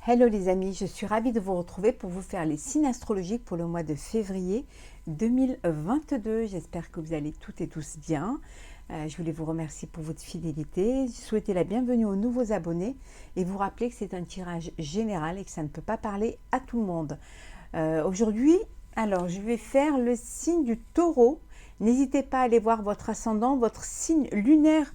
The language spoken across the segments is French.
Hello les amis, je suis ravie de vous retrouver pour vous faire les signes astrologiques pour le mois de février 2022. J'espère que vous allez toutes et tous bien. Je voulais vous remercier pour votre fidélité, souhaiter la bienvenue aux nouveaux abonnés et vous rappeler que c'est un tirage général et que ça ne peut pas parler à tout le monde. Aujourd'hui, alors je vais faire le signe du taureau. N'hésitez pas à aller voir votre ascendant, votre signe lunaire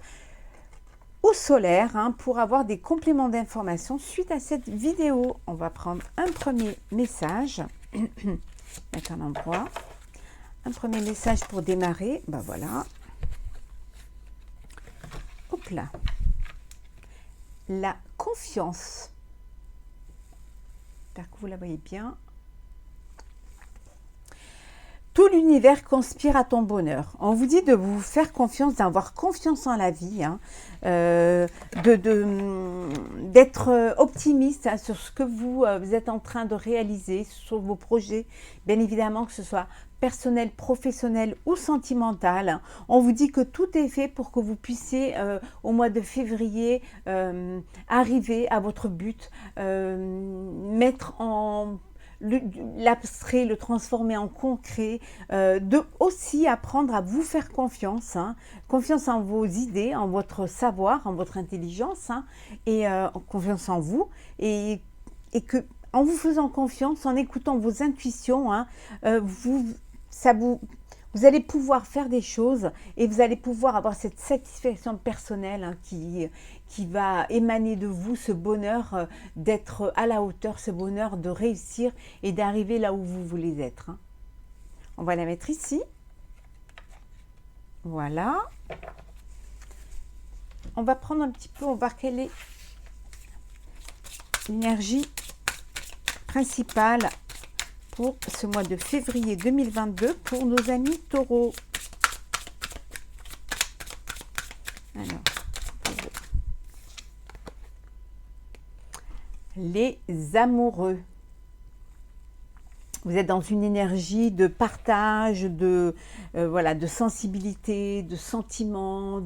ou solaire pour avoir des compléments d'information suite à cette vidéo. On va prendre un premier message. Mettre un endroit. Un premier message pour démarrer. Ben voilà. Hop là. La confiance. J'espère que vous la voyez bien. Tout l'univers conspire à ton bonheur. On vous dit de vous faire confiance, d'avoir confiance en la vie, d'être optimiste sur ce que vous êtes en train de réaliser, sur vos projets, bien évidemment que ce soit personnel, professionnel ou sentimental. On vous dit que tout est fait pour que vous puissiez au mois de février arriver à votre but, mettre en l'abstrait, le transformer en concret, de aussi apprendre à vous faire confiance, confiance en vos idées, en votre savoir, en votre intelligence, et confiance en vous, et que en vous faisant confiance, en écoutant vos intuitions, vous allez pouvoir faire des choses et vous allez pouvoir avoir cette satisfaction personnelle qui va émaner de vous, ce bonheur d'être à la hauteur, ce bonheur de réussir et d'arriver là où vous voulez être. On va la mettre ici. Voilà. On va prendre un petit peu, on va voir quelle est l'énergie principale pour ce mois de février 2022 pour nos amis taureaux. Alors, les amoureux. Vous êtes dans une énergie de partage, de sensibilité, de sentiment,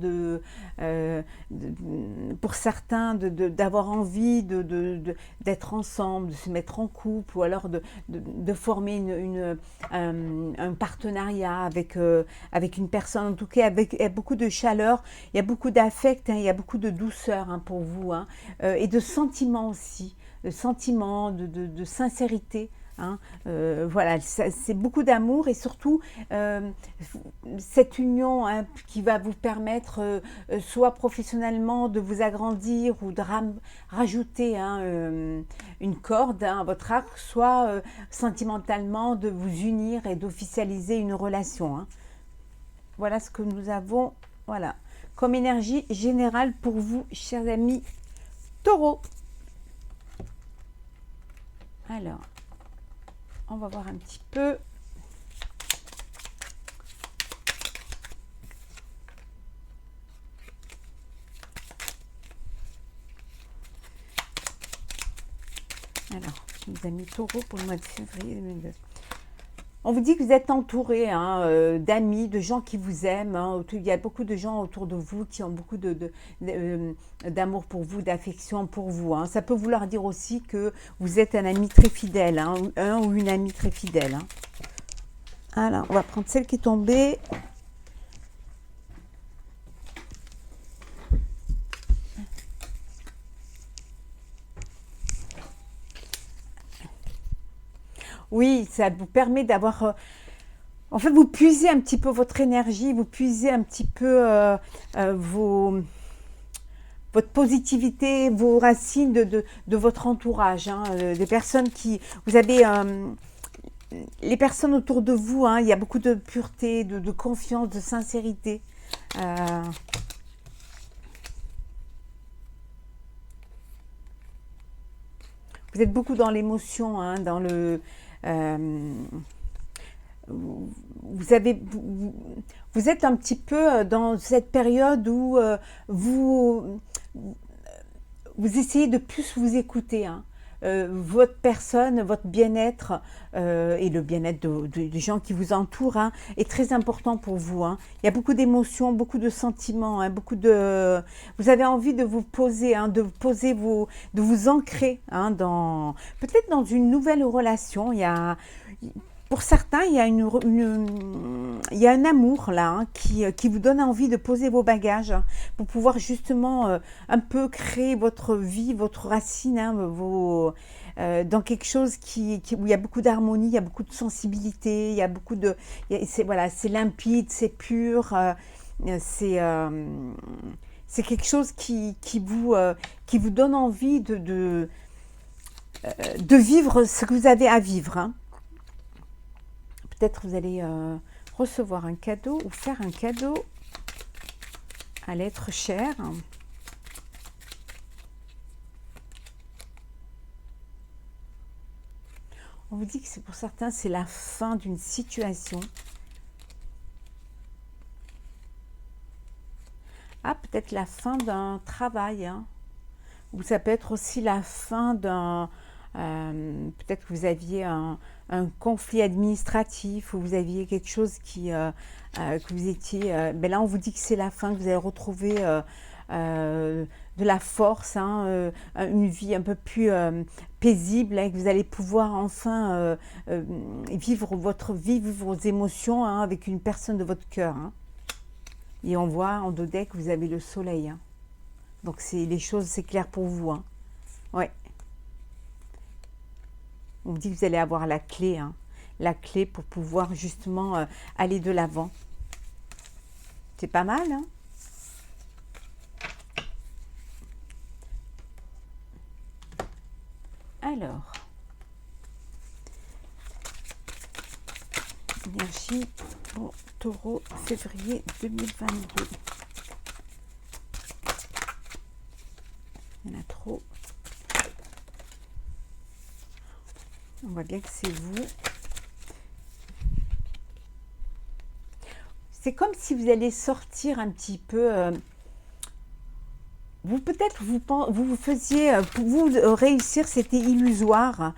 pour certains d'avoir envie d'être ensemble, de se mettre en couple ou alors de former un partenariat avec une personne, en tout cas avec beaucoup de chaleur, il y a beaucoup d'affect, il y a beaucoup de douceur pour vous, et de sentiments aussi, de sentiments, de sincérité. Voilà, c'est beaucoup d'amour et surtout cette union qui va vous permettre soit professionnellement de vous agrandir ou de rajouter une corde à votre arc, soit sentimentalement de vous unir et d'officialiser une relation. Voilà ce que nous avons comme énergie générale pour vous, chers amis taureaux. Alors, on va voir un petit peu. Alors, les amis taureaux pour le mois de février 2022. On vous dit que vous êtes entouré d'amis, de gens qui vous aiment. Il y a beaucoup de gens autour de vous qui ont beaucoup d'amour pour vous, d'affection pour vous. Ça peut vouloir dire aussi que vous êtes un ami très fidèle, un ou une amie très fidèle. Alors, on va prendre celle qui est tombée. Oui, ça vous permet d'avoir... en fait, vous puisez un petit peu votre énergie, vous puisez un petit peu votre positivité, vos racines de votre entourage, des personnes qui... Vous avez... les personnes autour de vous, il y a beaucoup de pureté, de confiance, de sincérité. Vous êtes beaucoup dans l'émotion, dans le... vous êtes un petit peu dans cette période où vous essayez de plus vous écouter, votre personne, votre bien-être et le bien-être des gens qui vous entourent hein, est très important pour vous. Hein. Il y a beaucoup d'émotions, beaucoup de sentiments, hein, vous avez envie de vous poser, hein, de vous ancrer hein, peut-être dans une nouvelle relation. Pour certains, il y a un amour là hein, qui vous donne envie de poser vos bagages hein, pour pouvoir justement un peu créer votre vie, votre racine, hein, dans quelque chose où il y a beaucoup d'harmonie, il y a beaucoup de sensibilité, il y a beaucoup de... Voilà, c'est limpide, c'est pur, c'est quelque chose qui vous donne envie de vivre ce que vous avez à vivre. Hein. Peut-être vous allez recevoir un cadeau ou faire un cadeau à l'être cher. On vous dit que c'est pour certains, c'est la fin d'une situation. Ah, peut-être la fin d'un travail. Hein. Ou ça peut être aussi la fin d'un... peut-être que vous aviez un conflit administratif ou vous aviez quelque chose que vous étiez... ben là, on vous dit que c'est la fin, que vous allez retrouver de la force, hein, une vie un peu plus paisible, hein, que vous allez pouvoir enfin vivre votre vie, vivre vos émotions hein, avec une personne de votre cœur. Hein. Et on voit en dos deck que vous avez le soleil. Hein. Donc les choses, c'est clair pour vous. Hein. Ouais. On vous dit que vous allez avoir la clé, hein, la clé pour pouvoir justement aller de l'avant. C'est pas mal, hein? Alors, énergie pour Taureau, février 2022. Il y en a trop. On voit bien que c'est vous. C'est comme si vous allez sortir un petit peu. Peut-être vous faisiez, pour vous réussir, c'était illusoire.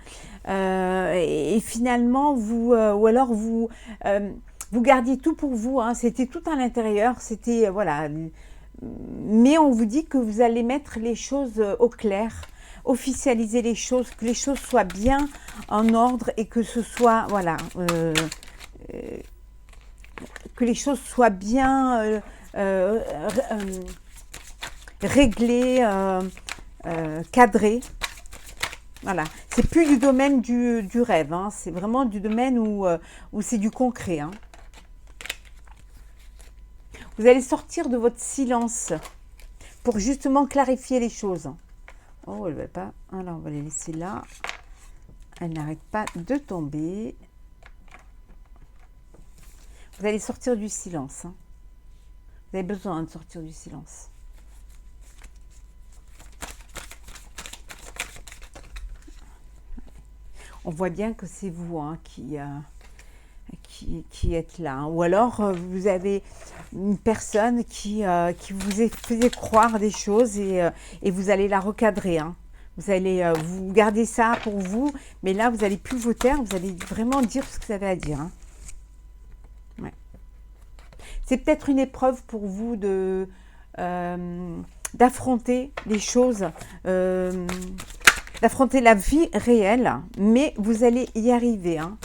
Et finalement, ou alors vous gardiez tout pour vous. Hein, c'était tout à l'intérieur. C'était, voilà. Mais on vous dit que vous allez mettre les choses au clair. Officialiser les choses, que les choses soient bien en ordre et que ce soit, voilà, que les choses soient bien réglées, cadrées. Voilà, c'est plus du domaine du rêve, hein, c'est vraiment du domaine où c'est du concret. Hein. Vous allez sortir de votre silence pour justement clarifier les choses. Oh, elle ne va pas. Alors, on va les laisser là. Elle n'arrête pas de tomber. Vous allez sortir du silence. Hein. Vous avez besoin de sortir du silence. On voit bien que c'est vous hein, qui êtes là. Hein. Ou alors, vous avez une personne qui vous faisait croire des choses et vous allez la recadrer. Hein. Vous allez vous garder ça pour vous, mais là, vous n'allez plus vous taire, vous allez vraiment dire ce que vous avez à dire. Hein. Ouais. C'est peut-être une épreuve pour vous d'affronter les choses, d'affronter la vie réelle, mais vous allez y arriver. Hein.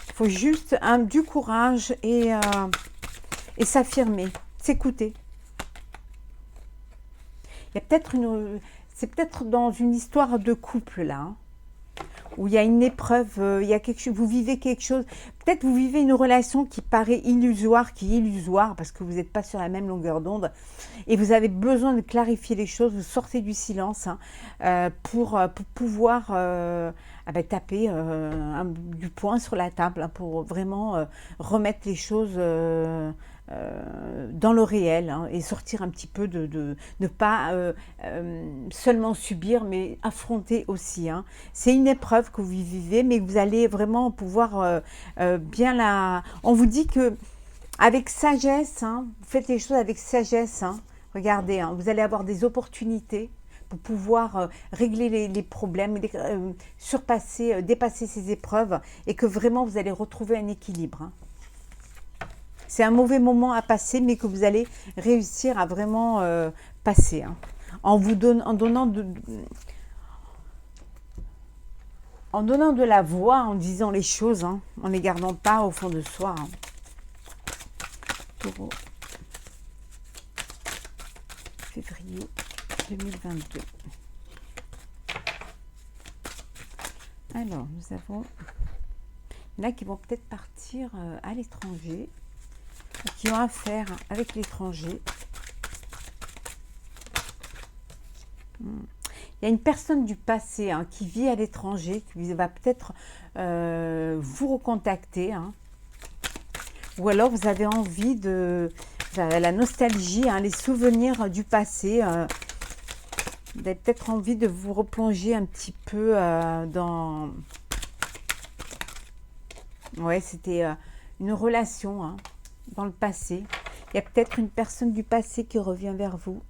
Il faut juste du courage et s'affirmer, s'écouter. Il y a peut-être c'est peut-être dans une histoire de couple là, hein, où il y a une épreuve, il y a quelque chose, vous vivez quelque chose. Peut-être vous vivez une relation qui paraît illusoire, parce que vous n'êtes pas sur la même longueur d'onde et vous avez besoin de clarifier les choses. Vous sortez du silence hein, pour pouvoir taper du poing sur la table hein, pour vraiment remettre les choses dans le réel hein, et sortir un petit peu de ne pas seulement subir mais affronter aussi. Hein. C'est une épreuve que vous vivez mais vous allez vraiment pouvoir bien la... On vous dit que avec sagesse, hein, vous faites les choses avec sagesse. Hein. Regardez, hein, vous allez avoir des opportunités. pour pouvoir régler les problèmes, surpasser, dépasser ces épreuves et que vraiment vous allez retrouver un équilibre. Hein. C'est un mauvais moment à passer, mais que vous allez réussir à vraiment passer. Hein, en donnant de la voix, en disant les choses, hein, en ne les gardant pas au fond de soi. Hein. Taureau. Février 2022. Alors, nous avons... Il y en a qui vont peut-être partir à l'étranger, qui ont affaire avec l'étranger. Il y a une personne du passé hein, qui vit à l'étranger, qui va peut-être vous recontacter. Hein. Ou alors vous avez envie de... la nostalgie, hein, les souvenirs du passé. Vous avez peut-être envie de vous replonger un petit peu dans... Ouais, c'était une relation hein, dans le passé. Il y a peut-être une personne du passé qui revient vers vous.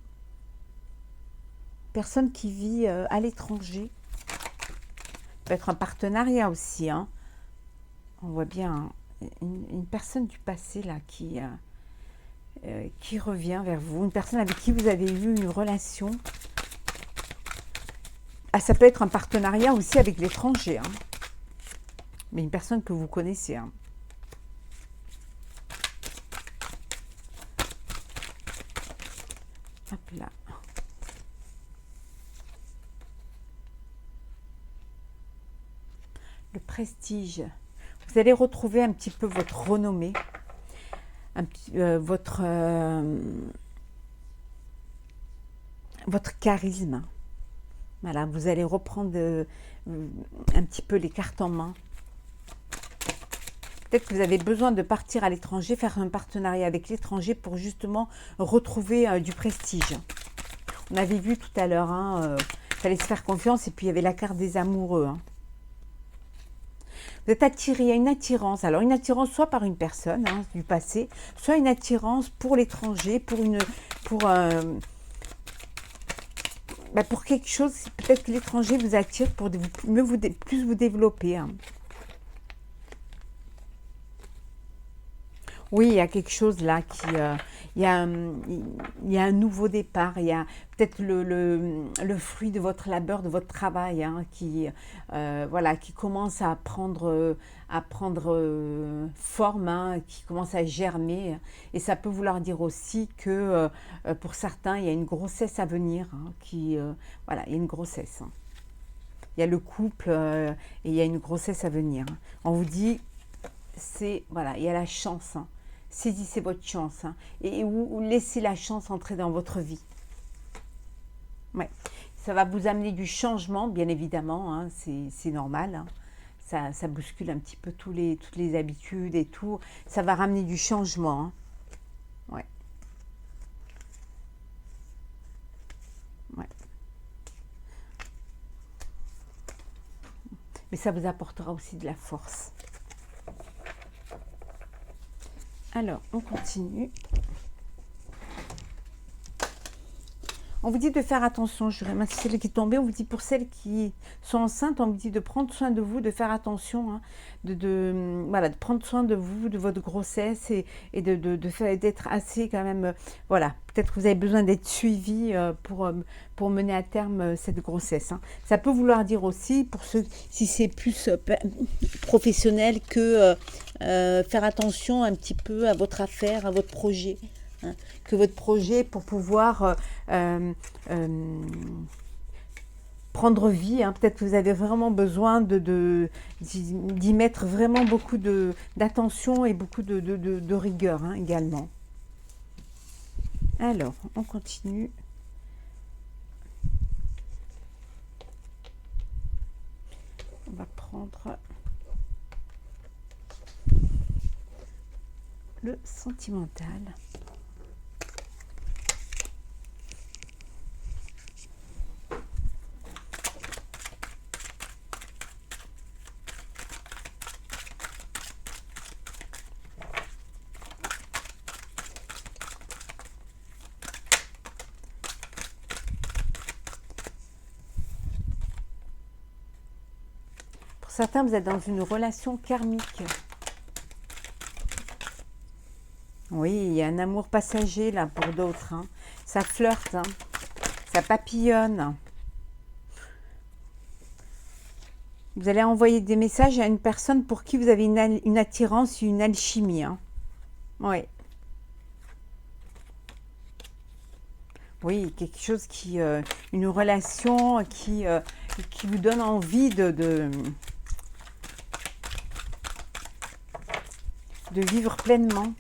Personne qui vit à l'étranger. Peut être un partenariat aussi. Hein. On voit bien une personne du passé là qui revient vers vous. Une personne avec qui vous avez eu une relation. Ah, ça peut être un partenariat aussi avec l'étranger. Hein. Mais une personne que vous connaissez. Hein. Hop là. Le prestige. Vous allez retrouver un petit peu votre renommée. Votre charisme. Voilà, vous allez reprendre un petit peu les cartes en main. Peut-être que vous avez besoin de partir à l'étranger, faire un partenariat avec l'étranger pour justement retrouver du prestige. On avait vu tout à l'heure, hein, fallait se faire confiance et puis il y avait la carte des amoureux. Hein. Vous êtes attiré, il y a une attirance. Alors une attirance soit par une personne hein, du passé, soit une attirance pour l'étranger, pour quelque chose. Peut-être que l'étranger vous attire pour plus vous développer. Hein. Oui, il y a quelque chose là il y a un nouveau départ, il y a peut-être le fruit de votre labeur, de votre travail, hein, qui commence à prendre forme, hein, qui commence à germer. Et ça peut vouloir dire aussi que pour certains, il y a une grossesse à venir, hein, il y a une grossesse. Hein. Il y a le couple et il y a une grossesse à venir. Hein. On vous dit, il y a la chance. Hein. Saisissez votre chance hein, et ou laissez la chance entrer dans votre vie. Ouais. Ça va vous amener du changement, bien évidemment, hein, c'est normal. Hein. Ça bouscule un petit peu toutes les habitudes et tout. Ça va ramener du changement. Hein. Ouais. Ouais. Mais ça vous apportera aussi de la force. Alors, on continue. On vous dit de faire attention, je dirais, c'est celle qui est tombée, on vous dit pour celles qui sont enceintes, on vous dit de prendre soin de vous, de faire attention, hein, de prendre soin de vous, de votre grossesse et d'être assez quand même, peut-être que vous avez besoin d'être suivi pour mener à terme cette grossesse. Hein. Ça peut vouloir dire aussi, pour ceux, si c'est plus professionnel, que faire attention un petit peu à votre affaire, à votre projet. Hein, que votre projet pour pouvoir prendre vie, hein, peut-être que vous avez vraiment besoin d'y mettre vraiment beaucoup d'attention et beaucoup de rigueur hein, également. Alors, on continue. On va prendre le sentimental. certains, vous êtes dans une relation karmique. Oui, il y a un amour passager là pour d'autres. Hein. Ça flirte, hein. Ça papillonne. Vous allez envoyer des messages à une personne pour qui vous avez une attirance, une alchimie. Hein. Oui. Oui, quelque chose qui... une relation qui vous donne envie de vivre pleinement.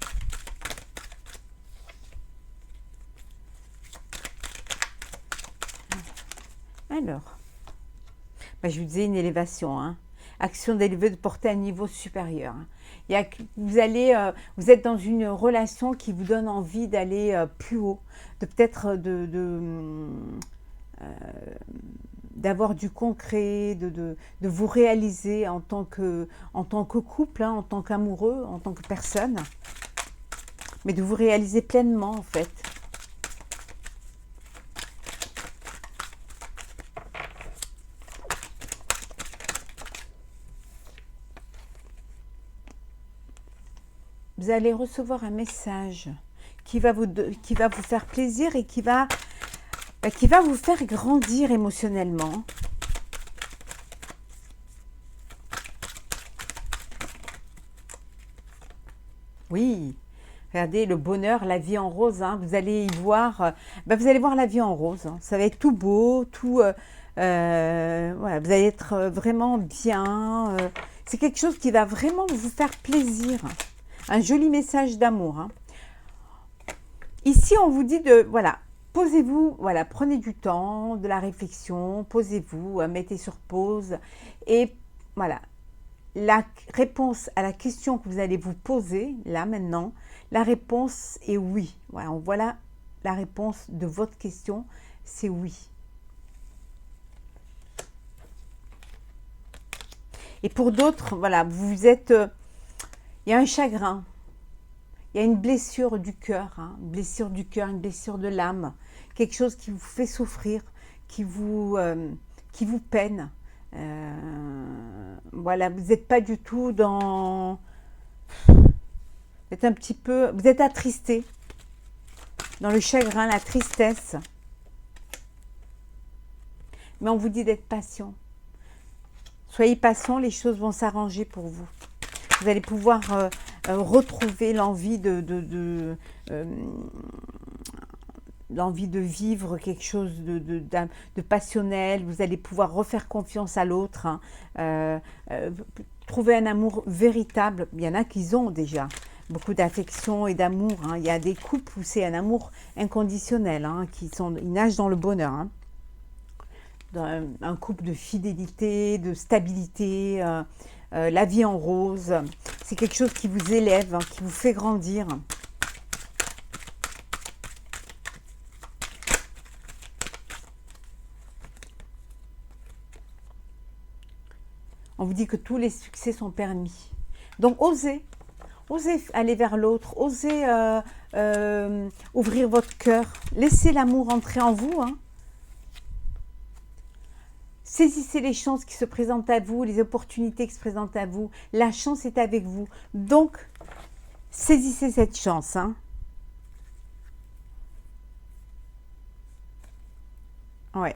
Alors, je vous disais une élévation, hein. Action d'élever, de porter à un niveau supérieur. Hein. Vous êtes dans une relation qui vous donne envie d'aller plus haut, de peut-être d'avoir du concret, de vous réaliser en tant que couple, hein, en tant qu'amoureux, en tant que personne, mais de vous réaliser pleinement en fait. Vous allez recevoir un message qui va vous faire plaisir et qui va vous faire grandir émotionnellement. Oui, regardez le bonheur, la vie en rose. Hein, vous allez y voir, vous allez voir la vie en rose. Hein, ça va être tout beau, tout. Voilà, vous allez être vraiment bien. C'est quelque chose qui va vraiment vous faire plaisir. Un joli message d'amour. Hein. Ici, on vous dit voilà, posez-vous, voilà, prenez du temps, de la réflexion, posez-vous, mettez sur pause. Et voilà, la réponse à la question que vous allez vous poser, là, maintenant, la réponse est oui. Voilà la réponse de votre question, c'est oui. Et pour d'autres, voilà, vous êtes... il y a un chagrin, il y a une blessure du cœur, hein, une blessure du cœur, une blessure de l'âme, quelque chose qui vous fait souffrir, qui vous peine. Voilà, vous n'êtes pas du tout dans... Vous êtes un petit peu... Vous êtes attristé, dans le chagrin, la tristesse. Mais on vous dit d'être patient. Soyez patient, les choses vont s'arranger pour vous. Vous allez pouvoir retrouver l'envie de vivre quelque chose de passionnel. Vous allez pouvoir refaire confiance à l'autre. Hein. Trouver un amour véritable. Il y en a qui ont déjà beaucoup d'affection et d'amour. Hein. Il y a des couples où c'est un amour inconditionnel, hein, ils nagent dans le bonheur. Hein. Un couple de fidélité, de stabilité, la vie en rose. C'est quelque chose qui vous élève, hein, qui vous fait grandir. On vous dit que tous les succès sont permis. Donc osez aller vers l'autre, osez ouvrir votre cœur, laissez l'amour entrer en vous. Hein. Saisissez les chances qui se présentent à vous, les opportunités qui se présentent à vous. La chance est avec vous. Donc, saisissez cette chance. Hein. Ouais.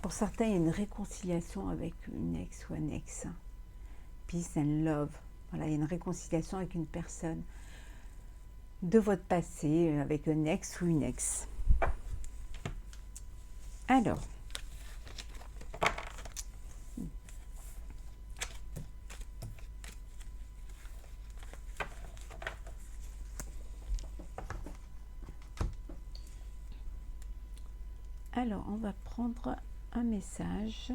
Pour certains, il y a une réconciliation avec une ex ou un ex. Peace and love. Voilà, il y a une réconciliation avec une personne de votre passé, avec un ex ou une ex. Alors, on va prendre un message.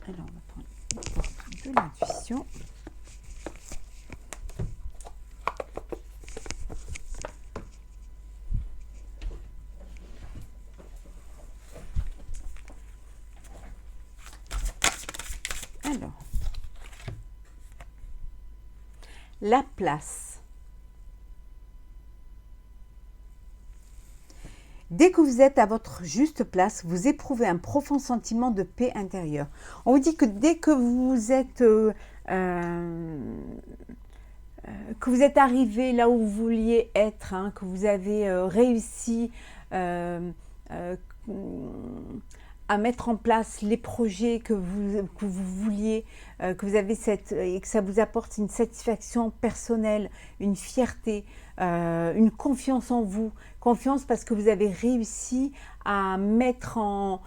Alors, on va prendre une porte de l'intuition. Alors, la place. Dès que vous êtes à votre juste place, vous éprouvez un profond sentiment de paix intérieure. On vous dit que dès que vous êtes arrivé là où vous vouliez être, hein, que vous avez réussi à mettre en place les projets que vous vouliez, que vous avez et que ça vous apporte une satisfaction personnelle, une fierté, une confiance en vous. Confiance parce que vous avez réussi à mettre en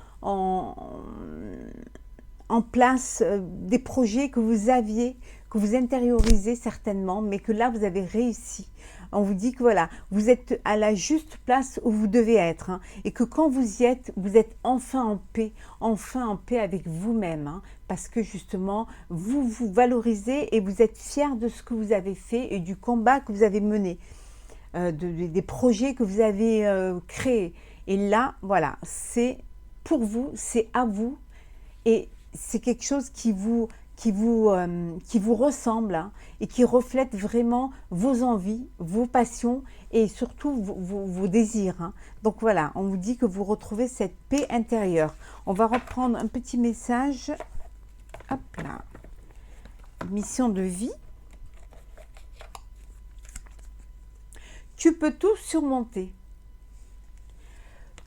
place des projets que vous aviez, que vous intériorisez certainement, mais que là, vous avez réussi. On vous dit que voilà, vous êtes à la juste place où vous devez être, hein, et que quand vous y êtes, vous êtes enfin en paix avec vous-même, hein, parce que justement, vous vous valorisez et vous êtes fier de ce que vous avez fait et du combat que vous avez mené, des projets que vous avez créés. Et là, voilà, c'est pour vous, c'est à vous, et c'est quelque chose qui vous ressemble, hein, et qui reflète vraiment vos envies, vos passions et surtout vos désirs, hein. Donc voilà, on vous dit que vous retrouvez cette paix intérieure. On va reprendre un petit message. Hop là. Mission de vie. Tu peux tout surmonter.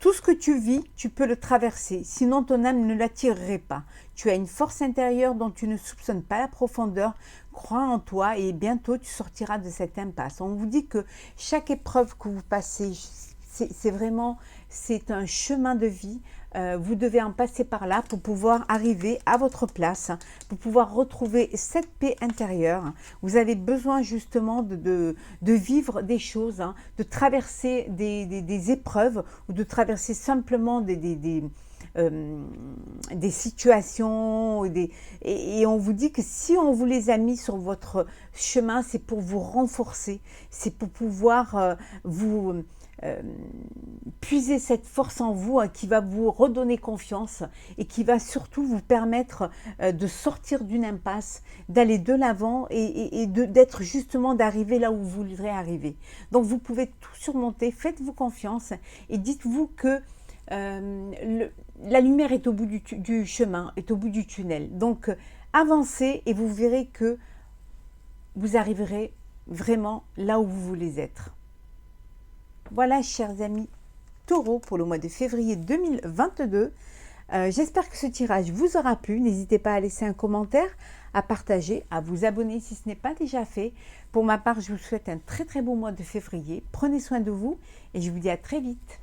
Tout ce que tu vis, tu peux le traverser, sinon ton âme ne l'attirerait pas. Tu as une force intérieure dont tu ne soupçonnes pas la profondeur. Crois en toi et bientôt tu sortiras de cette impasse. On vous dit que chaque épreuve que vous passez, c'est un chemin de vie. Vous devez en passer par là pour pouvoir arriver à votre place, pour pouvoir retrouver cette paix intérieure. Vous avez besoin justement de vivre des choses, hein, de traverser des épreuves ou de traverser simplement des situations et on vous dit que si on vous les a mis sur votre chemin, c'est pour vous renforcer, c'est pour pouvoir puiser cette force en vous, hein, qui va vous redonner confiance et qui va surtout vous permettre de sortir d'une impasse, d'aller de l'avant et d'être justement d'arriver là où vous voudrez arriver. Donc vous pouvez tout surmonter, faites-vous confiance et dites-vous que la lumière est au bout du chemin, est au bout du tunnel. Donc avancez et vous verrez que vous arriverez vraiment là où vous voulez être. Voilà, chers amis Taureau, pour le mois de février 2022. J'espère que ce tirage vous aura plu. N'hésitez pas à laisser un commentaire, à partager, à vous abonner si ce n'est pas déjà fait. Pour ma part, je vous souhaite un très très beau mois de février. Prenez soin de vous et je vous dis à très vite.